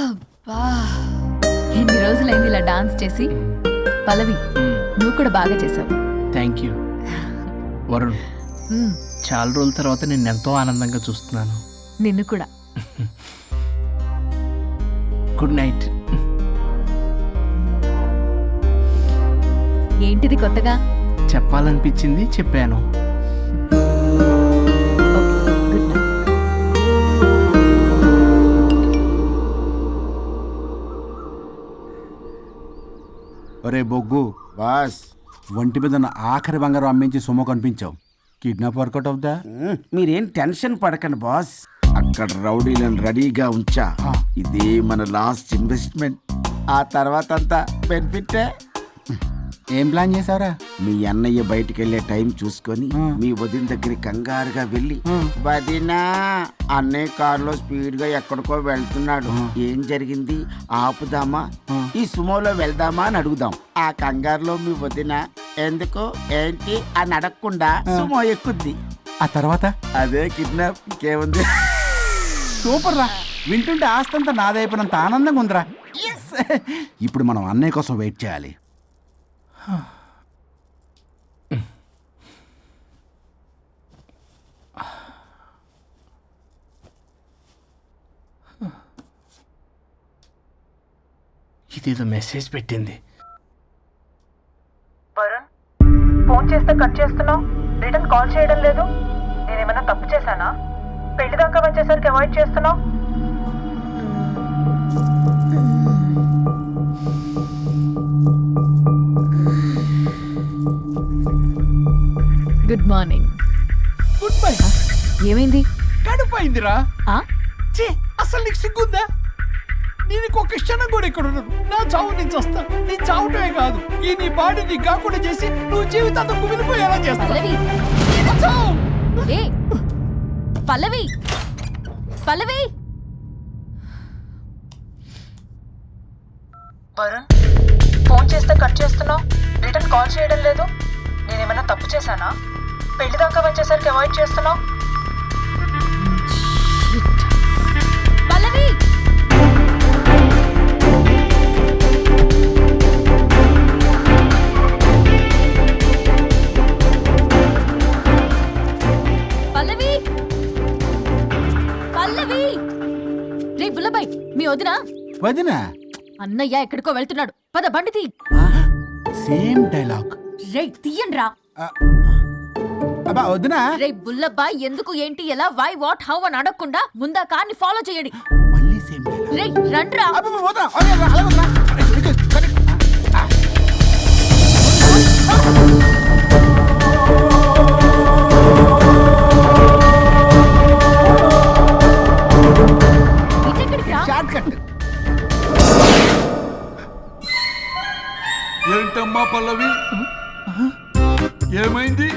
అబ్బా, ఎన్ని రోజులైంది ఇలా డాన్స్ చేసి. పల్లవి, నువ్వు కూడా బాగా చేసావు. Thank you. వరుణ్, చాలా రోజుల తర్వాత నేను ఎంతో ఆనందంగా చూస్తున్నాను. నిన్ను కూడా. Good night. ఏంటిది కొత్తగా? చెప్పాలనిపించింది, చెప్పాను. Good night. ఒరే బొగ్గు బాస్ ఒంటి మీద ఉన్న ఆఖరి బంగారం అమ్మించి సొమ్ము కనిపించావు. కిడ్నాప్ వర్కౌట్ అవుతా? మీరేం టెన్షన్ పడకండి బాస్. అక్కడ రౌడీలను రెడీగా ఉంచా. ఇదే మన లాస్ట్ ఇన్వెస్ట్మెంట్. ఆ తర్వాత అంతా బెనిఫిటే. ఏం ప్లాన్ చేసావురా? మీ అన్నయ్య బయటికి వెళ్ళే టైం చూసుకొని మీ వదిన దగ్గర కంగారుగా వెళ్ళి, వదినా అన్నయ్య కారులో స్పీడ్ గా ఎక్కడికో వెళ్తున్నాడు, ఏం జరిగింది, ఆపుదామా, ఈ సుమోలో వెళ్దామా అని అడుగుదాం. ఆ కంగారులో మీ వదిన ఎందుకు ఏంటి అని అడగకుండా సుమో ఎక్కుద్ది. ఆ తర్వాత అదే కిడ్నాప్. ఇంకేముంది? సూపర్ రా. వింటుంటే ఆస్తంతా నాదైపోయినంత ఆనందంగా ఉందిరా. ఇప్పుడు మనం అన్నయ్య కోసం వెయిట్ చేయాలి. ఇదేదో మెసేజ్ పెట్టింది. వరుణ్, ఫోన్ చేస్తే కట్ చేస్తున్నావు, రిటర్న్ కాల్ చేయడం లేదు. నేనేమైనా తప్పు చేశానా? పెళ్లి దాకా వచ్చేసరికి అవాయిడ్ చేస్తున్నావు. Good morning. Good bye. ఏమైంది? కడుపైందిరా. ఆ? ఛీ, అసలు నీకు సిగ్గుందా? నేను ఒక క్షణం కూడా ఇక్కడ ఉన్నాను. నా చావు నుంచి వస్తా. నీ చావటమే కాదు, ఈ నీ బాడీ నీకు కాకుండా చేసి నువ్వు జీవితాంతం కుమిలిపోయేలా చేస్తా. పల్లవి, చావు. ఏ పల్లవి, పల్లవి. వరుణ్, ఫోన్ చేస్తే కట్ చేస్తున్నావు, రిటర్న్ కాల్ చేయడం లేదు. నేనేమైనా తప్పు చేశానా? పెళ్లి దాకా వచ్చేసరికి అవాయిడ్ చేస్తున్నావు. పల్లవి, పల్లవి, పల్లవి. రే బుల్లబాయ్, మీ వదినా? వదినా? అన్నయ్య ఎక్కడికో వెళ్తున్నాడు, పద బండి తీ. Same dialogue. రే తీయండ్రా. అబ్బా వదినా. రే బుల్లబాయ్, ఎందుకు ఏంటి ఎలా వై వాట్ హౌ అని అడగకుండా ముందా కార్ని ఫాలో చేయండి. మళ్ళీ సేమ్ డైలాగ్. రే రండ్రా. అబ్బా వదినా, అలాగే వదినా. ఇటెక్కడికి రా. Short cut. ఏంటమ్మా పల్లవి, ఏమైంది?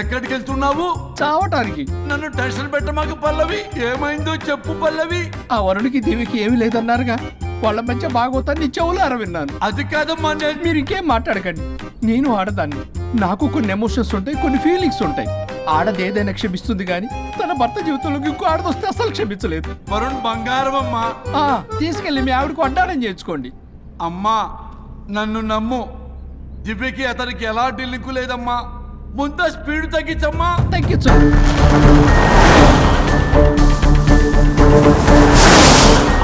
ఎక్కడికి వెళ్తున్నావు? చావటానికి. నన్ను టెన్షన్ పెట్టమాకు పల్లవి. ఏమైందో చెప్పు పల్లవి. ఆ వరుడికి దేవికి ఏమీ లేదన్నారుగా, వాళ్ళ మధ్య బాగోతాన్ని చెవులు అరవిన్నాను. అది కాదమ్మా, నేను మీరు ఇంకేం మాట్లాడకండి. నేను ఆడదాన్ని, నాకు కొన్ని ఎమోషన్స్ ఉంటాయి, కొన్ని ఫీలింగ్స్ ఉంటాయి. ఆడది ఏదైనా క్షమిస్తుంది కానీ తన భర్త జీవితంలోకి ఇంకో ఆడదొస్తే అసలు క్షమించలేదు. వరుణ్ బంగారం అమ్మా. తీసుకెళ్ళి మీ ఆవిడకు అడ్డానం చేయించుకోండి. అమ్మా నన్ను నమ్ము, దివ్యకి అతనికి ఎలాంటి లింకు లేదమ్మా. ముందు స్పీడ్ తగ్గించమ్మా. తగ్గించు.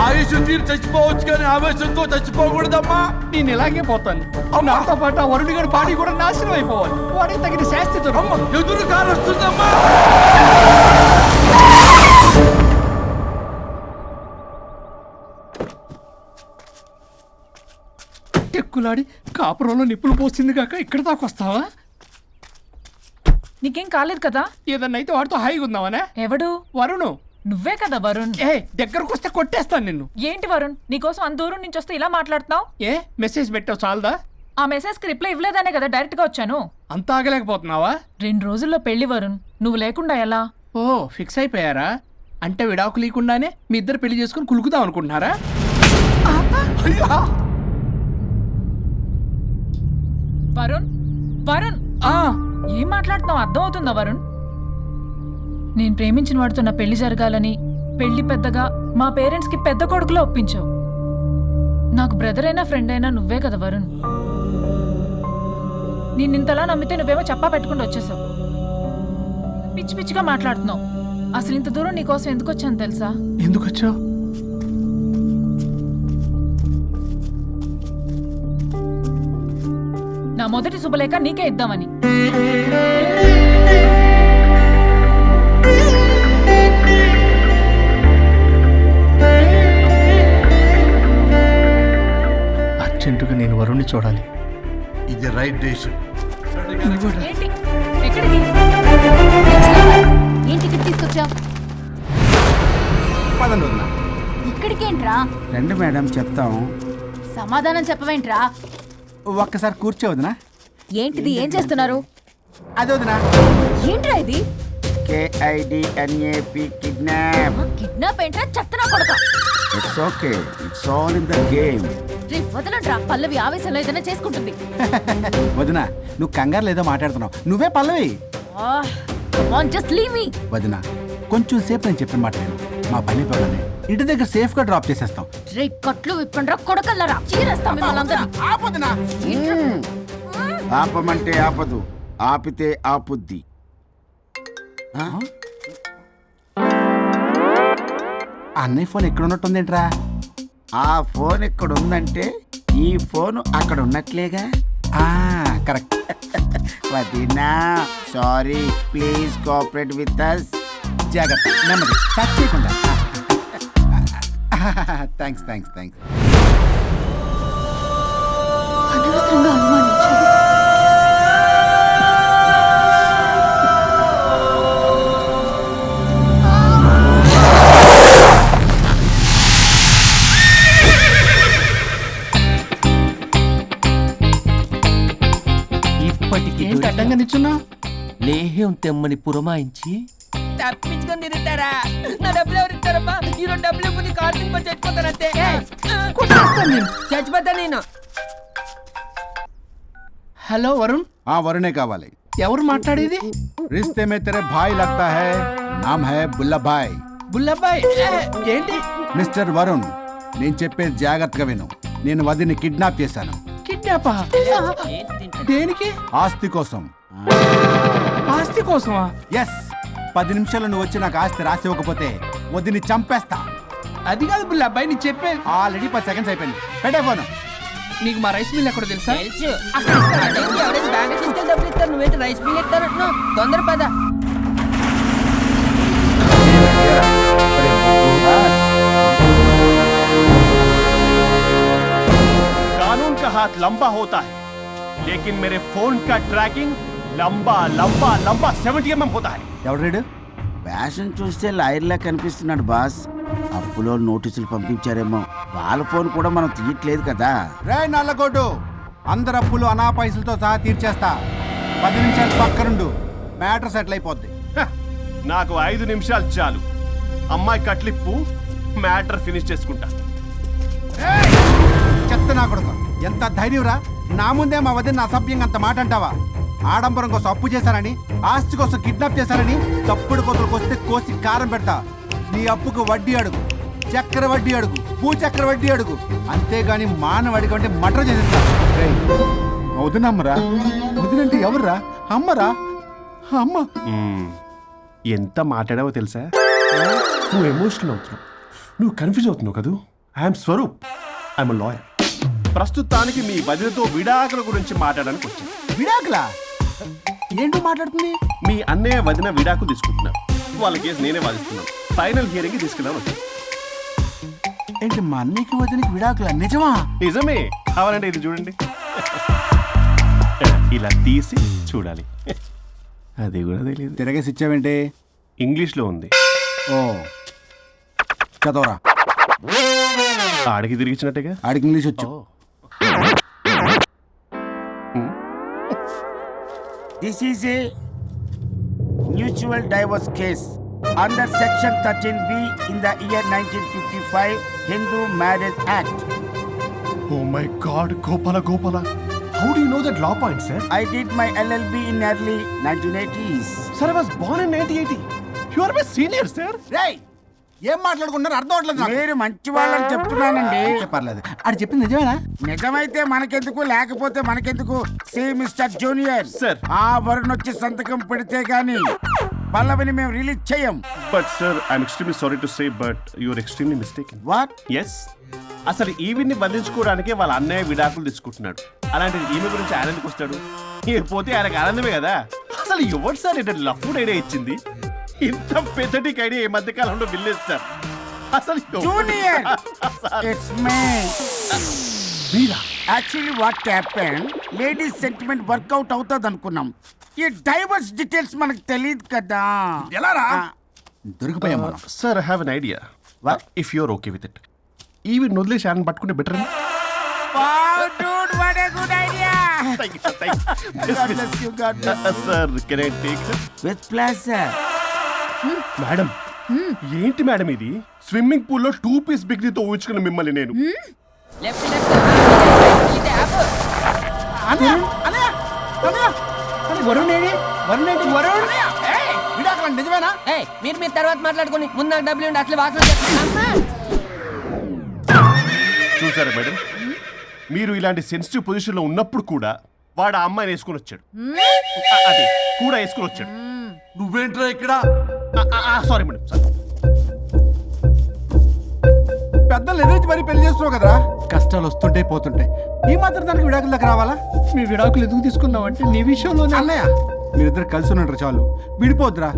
ఆయుష్ తీరు చచ్చిపోవచ్చు కానీ ఆవేశంతో చచ్చిపోకూడదమ్మా. నేను ఇలాగే పోతాను. నాతో పాటు ఆ వరుడి గారి బాడీ కూడా నాశనం అయిపోవాలి. వాడికి తగిన శాస్తి అమ్మ, ఎదురు కారు వస్తుందమ్మా. ఎక్కులాడి కాపురంలో నిప్పులు పోసింది కాక ఇక్కడ దాకా వస్తావా? నీకేం కాలేదు కదా? ఏదన్నా అయితే వాడితో హాయిగా ఉందామనే. ఎవడు? వరుణు. నువ్వే కదా వరుణ్. దగ్గరకు వస్తే కొట్టేస్తాను నిన్ను. ఏంటి వరుణ్, నీకోసం అంత దూరం నుంచి వస్తే ఇలా మాట్లాడుతున్నావు? మెసేజ్ పెట్టావు చాలదా? ఆ మెసేజ్ కి రిప్లై ఇవ్వలేదనే కదా డైరెక్ట్ గా వచ్చాను. అంత ఆగలేకపోతున్నావా? 2 రోజుల్లో పెళ్లి వరుణ్, నువ్వు లేకుండా ఎలా? ఓ ఫిక్స్ అయిపోయారా? అంటే విడాకు లేకుండానే మీ ఇద్దరు పెళ్లి చేసుకుని కులుకుదాం అనుకుంటున్నారా? వరుణ్, వరుణ్ ఏం మాట్లాడుతున్నావు? అర్థం అవుతుందా వరుణ్? నేను ప్రేమించిన వాడితో నా పెళ్లి జరగాలని పెళ్లి పెద్దగా మా పేరెంట్స్ కి పెద్ద కొడుకులో ఒప్పించావు. నాకు బ్రదర్ అయినా ఫ్రెండ్ అయినా నువ్వే కదా వరుణ్. నిన్నింతలా నమ్మితే నువ్వేమో చెప్పా పెట్టుకుని వచ్చేసావు. పిచ్చి పిచ్చిగా మాట్లాడుతున్నావు. అసలు ఇంత దూరం నీకోసం ఎందుకు వచ్చాను తెలుసా? ఎందుకు వచ్చావు? నా మొదటి శుభలేఖ నీకే ఇద్దామని. అర్జెంటుగా నేను వరుణ్ణి చూడాలి. ఇది రైట్ డెసిషన్. ఏంటి? ఎక్కడికి? ఏంటి ఇక్కడ తీసుకొచ్చావు? పదండి వదిన. ఇక్కడికేంట్రా? రండి మేడం చెప్తాం. సమాధానం చెప్పవేంట్రా? ఒక్కసారి కూర్చో వదిన. ఏంటిది? ఏం చేస్తున్నారు? అది వదిన. ఏంట్రా ఇది? KIDNAP kidnap. కిడ్నాప్ ఏంట్రా? చెత్తనా కొడక. It's okay, it's all in the game. రే వదలంట్రా, పల్లవి ఆవేశంలో ఏదైనా చేసుకుంటుంది. వదిన నువ్వు కంగారు లేదో మాట్లాడుతున్నావు. నువ్వే పల్లవి. Just leave me. వదిన కొంచెం సేపు నేను చెప్పిన మాట నేను. మా పని పనులని ఇంటి దగ్గర సేఫ్ గా డ్రాప్ చేసేస్తాం. రే కట్లు విప్పండ్రా కొడకల్లరా. చీరేస్తాం మిమ్మల్ని. ఆపమంటే ఆపదు, ఆపితే ఆపుద్ది. ఆ? అన్నయ్య ఫోన్ ఎక్కడ ఉన్నట్టుందేంట్రా? ఆ ఫోన్ ఇక్కడ ఉందంటే ఈ ఫోన్ అక్కడ ఉన్నట్లేగా. కరెక్ట్. వదినా sorry, please cooperate with us. జాగ్రత్త, నెమ్మది, టచ్ చేయకుండా. Thanks thanks thanks. అనవసరంగా అనుమానించాను. ఏంటి అడ్డంగా నిల్చున్నా? లేహ్యం తెమ్మని పురమాయించి తప్పించుకొని తిరుగుతారా? నా డబ్బులు ఎవరు ఇస్తారమ్మా? ఈరోజు డబ్బులు ఇవ్వని కారు తిని చచ్చిపోతానంతే. చచ్చిపోతా నేను. హలో వరుణ్. వరుణే కావాలి. ఎవరు మాట్లాడేది? रिश्ते में तेरे भाई लगता है, नाम है बुल्ला भाई. బుల్లబ్బాయ్. ఏంటి? మిస్టర్ వరుణ్, నేను చెప్పేది జాగ్రత్తగా విను. నేను వదిని కిడ్నాప్ చేశాను. కిడ్నాపా? దేనికి? ఆస్తి కోసం. ఆస్తి కోసమా? ఎస్. 10 నిమిషాలు నువ్వు వచ్చి నాకు ఆస్తి రాసి ఇవ్వకపోతే వదిని చంపేస్తా. అది కాదు బుల్లబ్బాయ్, నీ చెప్పేది. ఆల్రెడీ 10 సెకండ్స్ అయిపోయింది. పెట్టే ఫోన్. నీకు మా రైస్ మిల్ ఎక్కడో తెలుసా? తెలుసు. ఎవరైనా బ్యాంక్ తీసుకెళ్ళి డబ్బులు ఇస్తారు, నువ్వేంటి రైస్ బిల్ ఇస్తారంటున్నావు? తొందర పద. कानून का हाथ लंबा होता है, लेकिन मेरे फोन का ट्रैकिंग लंबा लंबा लंबा 70 mm होता है. ఎవడు రీడు? ఫ్యాషన్ చూస్తే లాయర్లా కనిపిస్తున్నాడు బాస్. అప్పులో నోటీసులు పంపించారేమో, వాళ్ళ ఫోన్ కూడా మనం తీయట్లేదు కదా. రే నల్లగోడు, అందరు అప్పులు అనా పైసలతో సహా తీర్చేస్తా. 10 నిమిషాలు పక్కనుండు, మ్యాటర్ సెటిల్ అయిపోద్ది. నాకు 5 నిమిషాలు చాలు. అమ్మాయి కట్లిప్పు, మ్యాటర్ ఫినిష్ చేసుకుంటా. చెత్త నా కొడుకు, ఎంత ధైర్యంరా! నా ముందే మా వదిన అసభ్యంగా అంత మాట అంటావా? ఆడంబరం కోసం అప్పు చేశారని, ఆస్తి కోసం కిడ్నాప్ చేశారని తప్పుడు కొతులకు వస్తే కోసి కారం పెడతా. నీ అప్పుకు వడ్డీ అడుగు, చక్కెర వడ్డీ అడుగు, భూచక్ర వడ్డీ అడుగు. అంతేగాని మానవ అడిగి అంటే మటర్ చేసేస్తా. వదినమ్మరా? వదినంటే ఎవర్రా? అమ్మరా? అమ్మ. ఎంత మాట్లాడావో తెలుసా? నువ్వు ఎమోషనల్ అవుతున్నావు, నువ్వు కన్ఫ్యూజ్ అవుతున్నావు కదూ. I'm Swaroop, I'm lawyer. ప్రస్తుతానికి మీ వదినతో విడాకుల గురించి మాట్లాడడానికి వచ్చాను. విడాకులా? ఏంటో మాట్లాడుతుంది? మీ అన్నయ్య వదిన విడాకులు తీసుకుంటున్నారు. వాళ్ళ కేసు నేనే వాదిస్తున్నాను. ఫైనల్ హియరింగ్ తీసుకెళ్ళాను వచ్చాను. ఏంటి మా అన్నయ్యకి వదినకి విడాకులా? నిజమా? నిజమే. కావాలంటే ఇది చూడండి. ఇలా తీసి చూడాలి. అది కూడా తెలియదు. తిరగేసి ఇచ్చావేంటి? ఇంగ్లీష్లో ఉంది. ఓ చదవరా. ఆడికి తిరిగిచ్చినట్టుగా. ఆడికి ఇంగ్లీష్ వచ్చు. This is a mutual divorce case under section 13B in the year 1955 Hindu Marriage Act. Oh my God, Gopala. How do you know that law point, sir? I did my LLB in early 1980s. Sir, I was born in 1980. You are my senior, sir. రేయ్, ఏం మాట్లాడుకుంటున్నారు అర్థం అవట్లేదు నాకు. మీరు మంచి వాళ్ళని చెప్తున్నానండి. పర్లేదు అది చెప్పింది నిజమేనా? నిజమైతే మనకెందుకు, లేకపోతే మనకెందుకు? See mister junior, sir. ఆ వరుణ్ వచ్చి సంతకం పెడితే గాని పల్లవిని మేము రిలీజ్ చేయం. But sir I'm extremely sorry to say but you're extremely mistaken. What? Yes, అసలు ఈవిడ్ని బంధించుకోవడానికే వాళ్ళ అన్నయ్య విడాకులు తీసుకుంటున్నాడు. అలాంటిది ఈమె గురించి ఆయన ఎందుకు వస్తాడు? పోతే ఆయనకు ఆనందమే కదా. అసలు ఎవరు సార్ ఏంటంటే లఫ్డ్ ఐడియా ఇచ్చింది? ఇంత పెద్దటికి ఐడియా ఈ మధ్య కాలంలో విల్లేస్తారు. అసలు జూనియర్, ఇట్స్ మీ. మీరా? Actually what happen, ladies sentiment work out అవుతుంది అనుకున్నాం. ఈ డైవర్స్ డీటెయిల్స్ మనకు తెలియదు కదా. ఎలా రా? ఆ, దొరికిపోయాం మనం. Sir I have an idea. What? If you're okay with it, ఈవిడ్ని వదిలేసి ఆయన పట్టుకుంటే better. wow, dude, what a good idea. God bless you, God bless you. Sir can I take? With pleasure. Madam, ఏంటి madam ఇది? Swimming పూల్లో 2 piece బిగ్నీతో ఊహించుకున్న మిమ్మల్ని నేను. Left left ఇది యాప్. అన్నయ్య అన్నయ్య అన్నయ్య వరుణ్ ఏడి? వరుణ్ ఏంటి? వరుణ్ విడాకులు నిజమేనా? ఏయ్ మీరు తర్వాత మాట్లాడుకొని ముందు నాకు డబ్బులు ఉండి అసలు వాసన చేస్తున్నా. చూసారా మేడం, మీరు ఇలాంటి సెన్సిటివ్ పొజిషన్ లో ఉన్నప్పుడు కూడా వాడు ఆ అమ్మాయిని వేసుకుని వచ్చాడు. అదే కూడా వేసుకుని వచ్చాడు. నువ్వేంట్రా ఇక్కడ? Sorry madam, sorry. పెద్దలు ఎదురు మరి పెళ్లి చేస్తున్నావు కదరా. కష్టాలు వస్తుంటే పోతుంటాయి, ఈ మాత్రం దానికి విడాకుల దగ్గర రావాలా? మీ విడాకులు ఎందుకు తీసుకున్నావు అంటే నీ విషయంలోనే. అన్నయ్య మీరిద్దరు కలిసి ఉన్నట్టు చాలు, విడిపోద్దురా.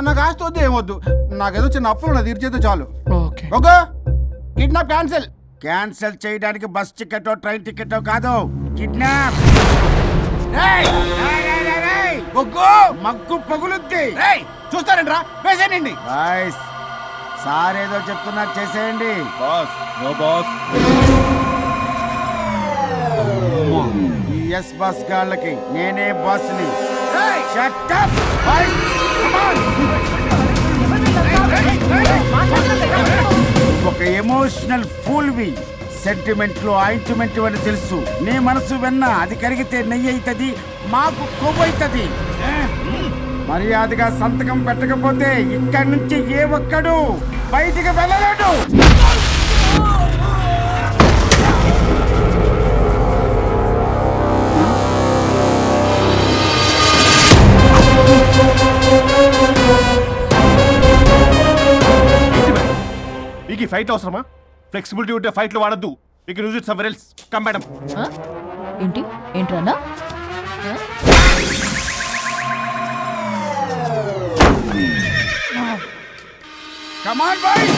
నాకు ఆస్తి వద్దు ఏమొద్దు, నాకేదో చిన్న అప్పులు నా తీర్చేదో చాలు. Okay. Okay, kidnap cancel. Cancel చేయడానికి బస్ టికెటో ట్రైన్ టికెటో కాదు, కిడ్నాప్. మగ్గు పగులుద్ది. చూస్తారంట్రా, వేసేయండి. బాయ్స్, సార్ ఏదో చెప్తున్నారు, చేసేయండి. Boss, no boss. ఈ ఎస్ బస్ గాళ్ళకి నేనే బాస్ని. Shut up, boys. Come on. ఒక ఎమోషనల్ ఫూల్వి, సెంటిమెంట్ లో ఆయింట్మెంట్ అని తెలుసు. నీ మనసు వెన్న, అది కరిగితే నెయ్యి అవుతుంది, మాకు కొవ్వు అవుతుంది. మర్యాదగా సంతకం పెట్టకపోతే ఇక్కడి నుంచి ఏ ఒక్కడు బయటికి వెళ్ళలేడు. మీకు ఈ ఫైట్ అవసరమా? ఫ్లెక్సిబిలిటీ ఉంటే ఫైట్ లో వాడద్దు. You can use it somewhere else. Come madam. ఏంటి ఏంట్రన్నా? Come on, boys.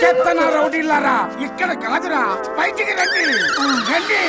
చెత్తన రౌడీలారా, ఇక్కడ కాదురా, బయటికి రండి, రండి.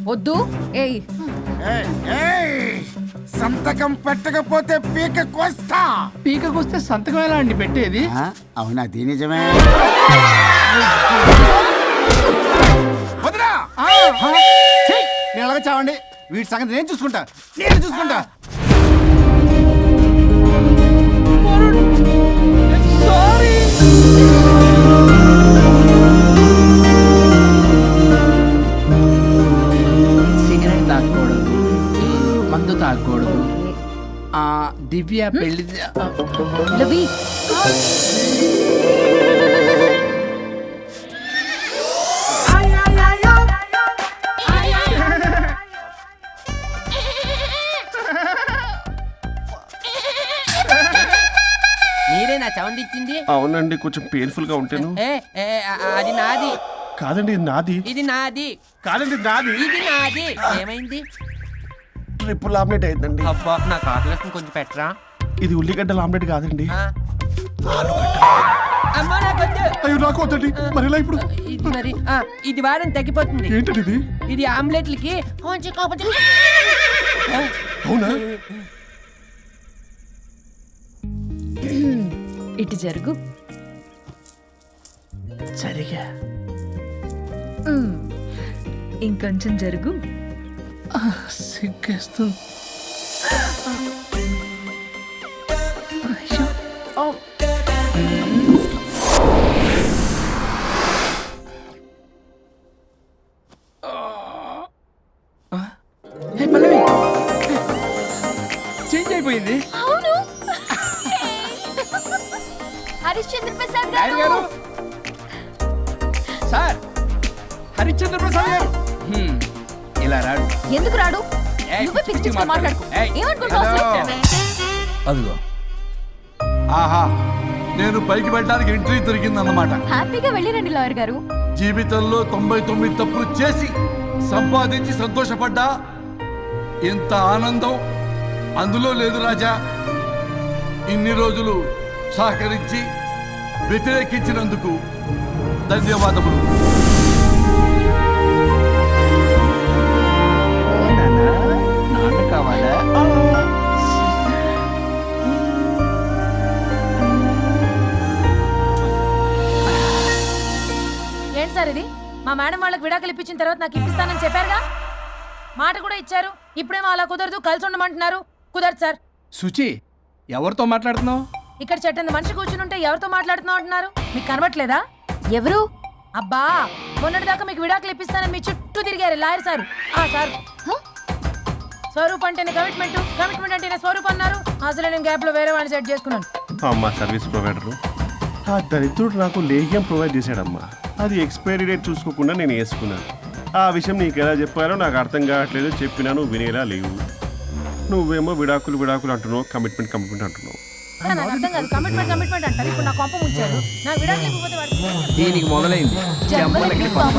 వద్దు. ఏయ్, సంతకం పెట్టకపోతే పీక కోస్తా. పీకకొస్తే సంతకం ఎలా అండి పెట్టేది? అవునా? అది నిజమే. వదినా నేను ఎలాగ చావండి, వీటి సంగతి నేను చూసుకుంటా. సారీ. సిగరెట్ తాగకూడదు, మందు తాగకూడదు. దివ్య పెళ్లి లవి మీరే నా సౌండ్ ఇచ్చింది. అవునండి, కొంచెం పెయిన్ఫుల్ గా ఉంటాను. అది నాది. కాదండి ఇది నాది. ఇది నాది. కాదండి నాది. ఇది నాది. ఏమైంది? ట్రిపుల్ ఆమ్లెట్ అయిందండి. అబ్బా నాకు ఆకలిస్తుంది, కొంచెం పెట్టరా. ఇది ఉల్లిగడ్డల ఆమ్లెట్ కాదండి. అమ్మా నాకొద్దు. అయ్యో నాకు వద్దండి. మరి ఎలా ఇప్పుడు? ఇది మరి ఇది వారం తగ్గిపోతుంది. ఏంటది ఇది? ఇది ఆమ్లెట్లకి కొంచెం కాకపోతే. అవునా? ఇటు జరుగు. సరిగా ఇంకొంచెం జరుగు. సిగ్గేస్తుంది. చేంజ్ అయిపోయింది. అవును. హరిశ్చంద్ర ప్రసాద్ రాయర్ గారు, సార్ హరిశ్చంద్ర ప్రసాద్ గారు. ఇలా రాడు. ఎందుకు రాడు? ఏయ్, నువ్వే పిచ్చి పిచ్చిగా మాట్లాడుకో. ఏయ్, ఏమనుకుంటావు అసలు? అదిగో ఆహా, నేను పైకి వెళ్ళడానికి ఎంట్రీ దొరికిందన్నమాట. హ్యాపీగా వెళ్ళిరండి లాయర్ గారు. జీవితంలో 99 తప్పులు చేసి సంపాదించి సంతోషపడ్డా ఇంత ఆనందం అందులో లేదు రాజా. ఇన్ని రోజులు సహకరించి వ్యతిరేకించినందుకు ధన్యవాదములు. నాన్న కావాలా? ఏంటి సార్ ఇది? మా మేడం వాళ్ళకి విడాకులు ఇప్పించిన తర్వాత నాకు ఇప్పిస్తానని చెప్పారుగా, మాట కూడా ఇచ్చారు. ఇప్పుడేమో అలా కుదరదు, కలిసి ఉండమంటున్నారు. కుదరదు సార్. సుచి, ఎవరితో మాట్లాడుతున్నావు? ఇక్కడ చెట్టంత మనిషి కూర్చుని ఉంటే ఎవరితో మాట్లాడుతున్నావు అంటున్నారు? మీకు కనబట్లేదా? ఎవరు? అబ్బా, మొన్నటిదాకా మీకు విడాకులు ఇప్పిస్తానని మీ చుట్టూ తిరిగారు లాయర్ సార్. సార్ స్వరూప్ అంటేనే కమిట్మెంట్, కమిట్మెంట్ అంటేనే స్వరూప్ అన్నారు. అసలు నేను గ్యాప్ లో వేరే వాడిని సెట్ చేసుకున్నాను. అమ్మా సర్వీస్ ప్రొవైడరు ఆ దరిద్రుడు నాకు లేహ్యం ప్రొవైడ్ చేశాడమ్మా. అది ఎక్స్పైరీ డేట్ చూసుకోకుండా నేను వేసుకున్నాను. ఆ విషయం నీకు ఎలా చెప్పారో నాకు అర్థం కావట్లేదు. చెప్పినాను వినేలా లేవు. నువ్వేమో విడాకులు విడాకులు అంటున్నావు, కమిట్మెంట్ కమిట్మెంట్ అంటున్నావు. నాకు అర్థం కాదు. కమిట్మెంట్ కమిట్మెంట్ అంటారు. ఇప్పుడు నా కొంప ముంచారు. నాకు విడాకులు ఇవ్వకపోతే వాడికి దీనికి మొదలైంది. జంబలకి పంప.